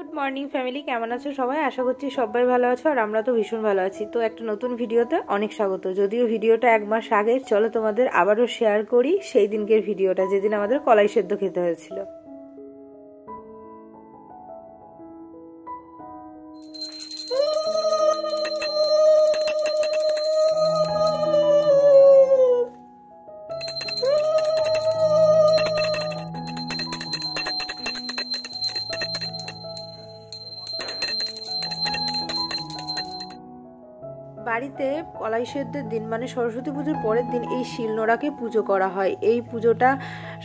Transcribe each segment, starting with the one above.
Good morning family, কেমন আছো সবাই? আশা করছি সবাই ভালো আছো আর আমরা তো ভীষণ ভালো আছি। তো একটা নতুন ভিডিওতে অনেক স্বাগত। যদিও ভিডিওটা 1 মাস আগের, চলো তোমাদের আবারও শেয়ার করি সেই দিনকের ভিডিওটা, যেদিন আমাদের কলাই সেদ্ধ খেতে হয়েছিল। বাড়িতে কলাই সেদ্ধের দিন মানে সরস্বতী পুজোর পরের দিন এই শিলনোড়াকে পুজো করা হয়। এই পুজোটা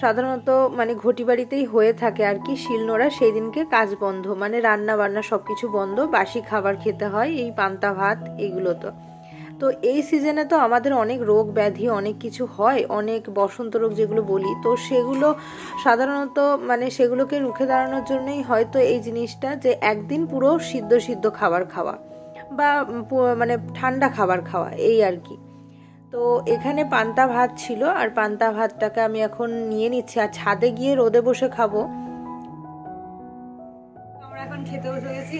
সাধারণত মানে ঘটি বাড়িতেই হয়ে থাকে আর কি। শিলনোড়া সেই দিনকে কাজ বন্ধ, মানে রান্না বান্না সবকিছু বন্ধ, বাসি খাবার খেতে হয়, এই পান্তা ভাত এগুলো। তো এই সিজনে তো আমাদের অনেক রোগ ব্যাধি অনেক কিছু হয়, অনেক বসন্ত রোগ যেগুলো বলি, তো সেগুলো সাধারণত মানে সেগুলোকে রুখে দাঁড়ানোর জন্যই হয়তো এই জিনিসটা, যে একদিন পুরো সিদ্ধ সিদ্ধ খাবার খাওয়া বা মানে ঠান্ডা খাবার খাওয়া, এই আর কি। তো এখানে পান্তা ভাত ছিল আর পান্তা ভাতটাকে আমি এখন নিয়ে নিচ্ছি আর ছাদে গিয়ে রোদে বসে খাবো। আমরা এখন খেতে বসে গেছি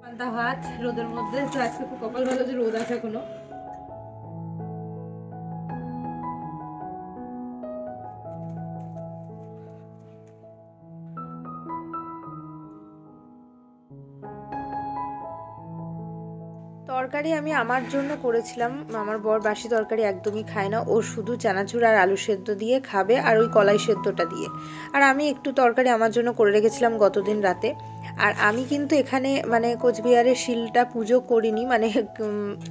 পান্তা ভাত রোদের মধ্যে। তো আজকে খুব কপাল ভালো যে রোদ আছে এখনো। তরকারি আমি আমার জন্য করেছিলাম। আমার বর বাসি তরকারি একদমই খায় না, ও শুধু চানাচুর আর আলু সেদ্ধ দিয়ে খাবে আর ওই কলাই সেদ্ধটা দিয়ে। আর আমি একটু তরকারি আমার জন্য করে রেখেছিলাম গতদিন রাতে। আর আমি কিন্তু এখানে মানে কোচবিহারের শিলটা পুজো করিনি, মানে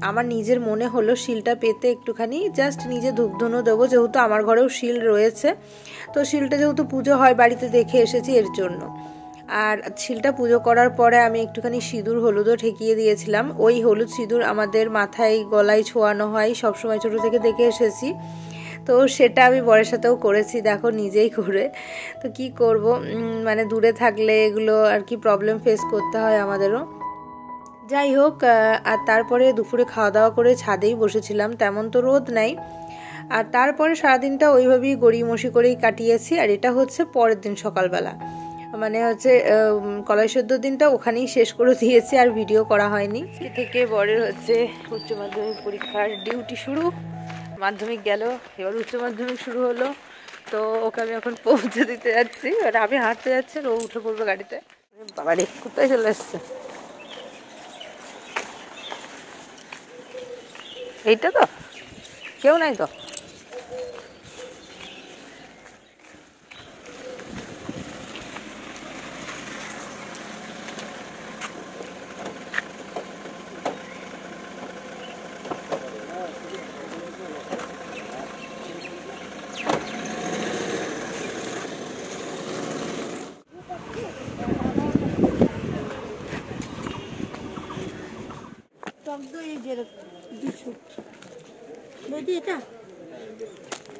আমার নিজের মনে হলো শিলটা পেতে একটুখানি জাস্ট নিজে ধূপধুনো দেবো, যেহেতু আমার ঘরেও শিল রয়েছে। তো শিলটা যেহেতু পুজো হয় বাড়িতে দেখে এসেছি এর জন্য। আর শিলটা পুজো করার পরে আমি একটুখানি সিঁদুর হলুদও ঠেকিয়ে দিয়েছিলাম। ওই হলুদ সিঁদুর আমাদের মাথায় গলায় ছোঁয়ানো হয়, সবসময় ছোটো থেকে দেখে এসেছি। তো সেটা আমি বরের সাথেও করেছি, দেখো নিজেই করে। তো কি করব, মানে দূরে থাকলে এগুলো আর কি প্রবলেম ফেস করতে হয় আমাদেরও। যাই হোক, আর তারপরে দুপুরে খাওয়া দাওয়া করে ছাদেই বসেছিলাম, তেমন তো রোদ নাই। আর তারপরে সারাদিনটা ওইভাবেই গড়িমসি করেই কাটিয়েছি। আর এটা হচ্ছে পরের দিন সকালবেলা, মানে হচ্ছে কলাই সেদ্ধ দিনটা ওখানেই শেষ করে দিয়েছি, আর ভিডিও করা হয়নি। থেকে বরের হচ্ছে উচ্চ মাধ্যমিক পরীক্ষার ডিউটি শুরু। মাধ্যমিক গেল, এবার উচ্চ মাধ্যমিক শুরু হলো। তো ওকে আমি এখন পৌঁছে দিতে যাচ্ছি, আর আমি হাঁটতে যাচ্ছি, ও উঠে পড়বে গাড়িতে। বাবা রে, কোথায় চলে এসছে? এইটা তো কেউ নাই তো।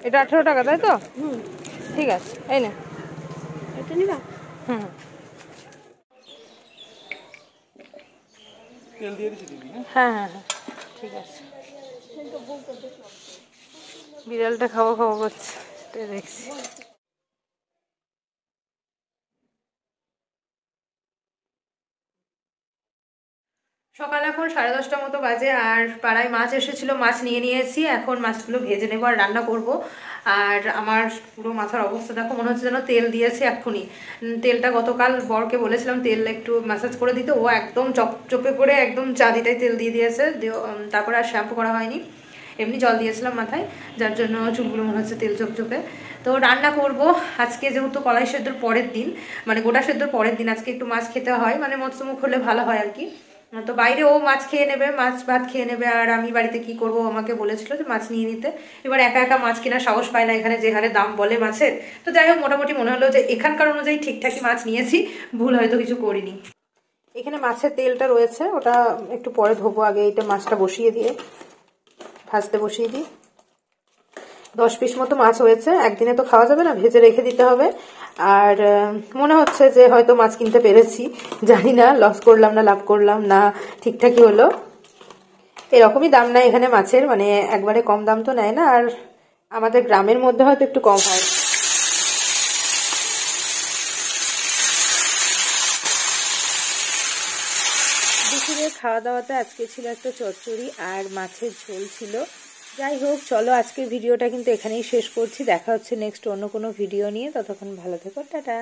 এটা 18 টাকা, তাই তো? ঠিক আছে, এই না এটা নিবা। হ্যাঁ হ্যাঁ হ্যাঁ, ঠিক আছে। বিড়ালটা খাবো খাবো করছে, সেটাই দেখছি। সকাল এখন 10:30 মতো বাজে, আর পাড়ায় মাছ এসেছিল, মাছ নিয়ে নিয়েছি। এখন মাছগুলো ভেজে নেবো আর রান্না করব। আর আমার পুরো মাথার অবস্থা দেখো, মনে হচ্ছে যেন তেল দিয়েছে এক্ষুনি। তেলটা গতকাল বরকে বলেছিলাম তেল একটু ম্যাসাজ করে দিতে, ও একদম চপচপে করে একদম চাঁদিটাই তেল দিয়ে দিয়েছে। তারপরে আর শ্যাম্পু করা হয়নি, এমনি জল দিয়েছিলাম মাথায়, যার জন্য চুলগুলো মনে হচ্ছে তেল চপচপে। তো রান্না করব আজকে, যেহেতু কলাই সেদ্ধর পরের দিন, মানে গোটা সেদ্ধর পরের দিন, আজকে একটু মাছ খেতে হয়, মানে মৎস্যমুখ হলে ভালো হয় আর কি। তো বাইরে ও মাছ খেয়ে নেবে, মাছ ভাত খেয়ে নেবে, আর আমি বাড়িতে কি করব, আমাকে বলেছিল যে মাছ নিয়ে নিতে। এবার একা একা মাছ কেনার সাহস পায় না এখানে যে হারে দাম বলে মাছের। তো যাই হোক, মোটামুটি মনে হলো যে এখানকার অনুযায়ী ঠিকঠাকই মাছ নিয়েছি, ভুল হয়তো কিছু করিনি। এখানে মাছের তেলটা রয়েছে, ওটা একটু পরে ধোবো, আগে এটা মাছটা বসিয়ে দিয়ে ভাজতে বসিয়ে দিই। 10 পিস মতো মাছ হয়েছে, একদিনে তো খাওয়া যাবে না, ভেজে রেখে দিতে হবে। আর মনে হচ্ছে যে হয়তো মাছ কিনতে পেরেছি, জানি না লস করলাম না লাভ করলাম না, ঠিকঠাকই হলো। এরকমই দাম নেয় এখানে মাছের, মানে একবারে কম দাম তো নেয় না, আর আমাদের গ্রামের মধ্যে হয়তো একটু কম হয়। দুপুরে খাওয়া দাওয়াতে আজকে ছিল একটা চচ্চড়ি আর মাছের ঝোল ছিল। যাই হোক, চলো আজকের ভিডিওটা কিন্তু এখানেই শেষ করছি। দেখা হচ্ছে নেক্সট অন্য কোনো ভিডিও নিয়ে। ততক্ষণ ভালো থেকো, টাটা।